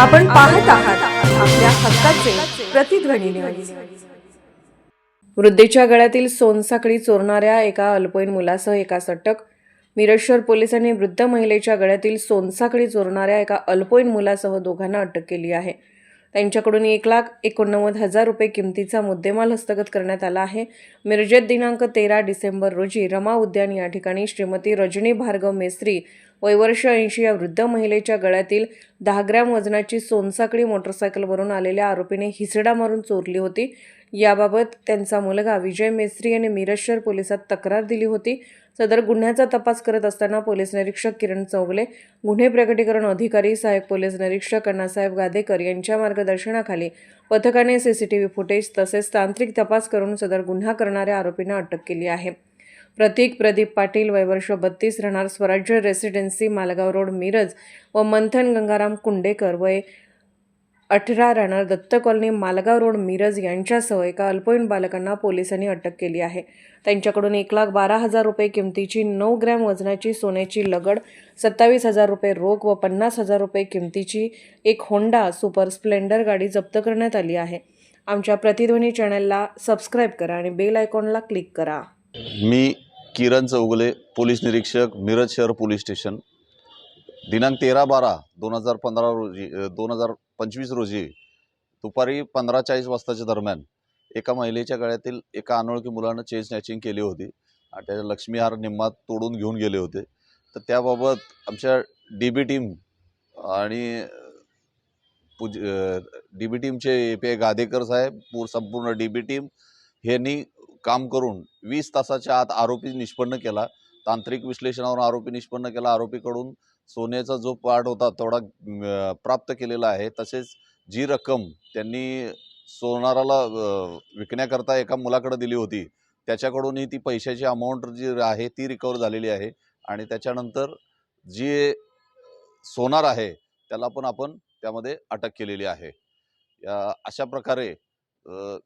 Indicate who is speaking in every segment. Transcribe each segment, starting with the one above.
Speaker 1: आपण पाहत आहात आपल्या हक्काचे प्रतिध्वनी न्यूज। वृद्धेच्या गळ्यातील सोनसाखळी चोरणाऱ्या एका अल्पवयीन मुलासह एकास अटक। मिरज शहर पोलिसांनी वृद्ध महिलेच्या गळ्यातील सोनसाखळी चोरणाऱ्या एका अल्पवयीन मुलासह दोघांना अटक केली आहे। त्यांच्याकडून 1,89,000 रुपये किमतीचा मुद्देमाल हस्तगत करण्यात आला आहे। मिरजेत दिनांक 13 डिसेंबर रोजी रमा उद्यान या ठिकाणी श्रीमती रजनी भार्गव मेस्त्री वय वर्ष 80 या वृद्ध महिलेच्या गळ्यातील 10 ग्रॅम वजनाची सोनसाखळी मोटरसायकलवरून आलेल्या आरोपीने हिसडा मारून चोरली होती। याबाबत त्यांचा मुलगा विजय मेस्त्री यांनी मिरज शहर पोलिसात तक्रार दिली होती। सदर गुन्ह्याचा तपास करत असताना पोलीस निरीक्षक किरण चौगले, गुन्हे प्रकटीकरण अधिकारी सहाय्यक पोलीस निरीक्षक अण्णासाहेब गादेकर यांच्या मार्गदर्शनाखाली पथकाने सीसीटीव्ही फुटेज तसेच तांत्रिक तपास करून सदर गुन्हा करणाऱ्या आरोपींना अटक केली आहे। प्रतीक प्रदीप पाटील वय वर्ष 32 राहणार स्वराज्य रेसिडेन्सी मालगाव रोड मिरज व मंथन गंगाराम कुंडेकर वय 18 राहणार दत्त कॉलनी मालगाव रोड मिरज यांच्यासह एका अल्पवयीन बालकांना पोलिसांनी अटक केली आहे। त्यांच्याकडून 1,12,000 रुपये किमतीची 9 ग्रॅम वजनाची सोन्याची लगड, 27,000 रुपये रोख व 50,000 रुपये किमतीची एक होंडा सुपर स्प्लेंडर गाडी जप्त करण्यात आली आहे। आमच्या प्रतिध्वनी चॅनलला सबस्क्राईब करा आणि बेल आयकॉनला क्लिक करा।
Speaker 2: मी किरण चौगले, पोलीस निरीक्षक, मिरज शहर पोलीस स्टेशन। दिनांक 13/12/2025 रोजी दुपारी 15:40 वाजताच्या दरम्यान एका महिलेच्या गळ्यातील एका अनोळखी मुलानं चेन स्नॅचिंग केली होती आणि त्याच्या लक्ष्मीहार निम्मा तोडून घेऊन गेले होते। तर त्याबाबत आमच्या डीबी टीम आणि डीबी टीमचे ए.पी.आय. गादेकर साहेब, संपूर्ण डीबी टीम यांनी काम करून 20 तासाच्या आत आरोपी निष्पन्न केला। तांत्रिक विश्लेषणावरून आरोपी निष्पन्न केला। आरोपीकडून सोन्याचा जो पार्ट होता तेवढा प्राप्त केलेला आहे। तसेच जी रक्कम त्यांनी सोनाराला विकण्याकरता एका मुलाकडे दिली होती त्याच्याकडूनही ती पैशाची अमाऊंट जी आहे ती रिकवर झालेली आहे आणि त्याच्यानंतर जी सोनार आहे त्याला पण आपण त्यामध्ये अटक केलेली आहे। अशा प्रकारे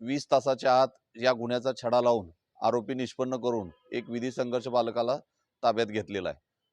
Speaker 2: 20 तासाच्या आत या गुन्ह्याचा छडा लावून आरोपी निष्पन्न करून एक विधी संघर्ष बालकाला ताब्यात घेतलेला आहे।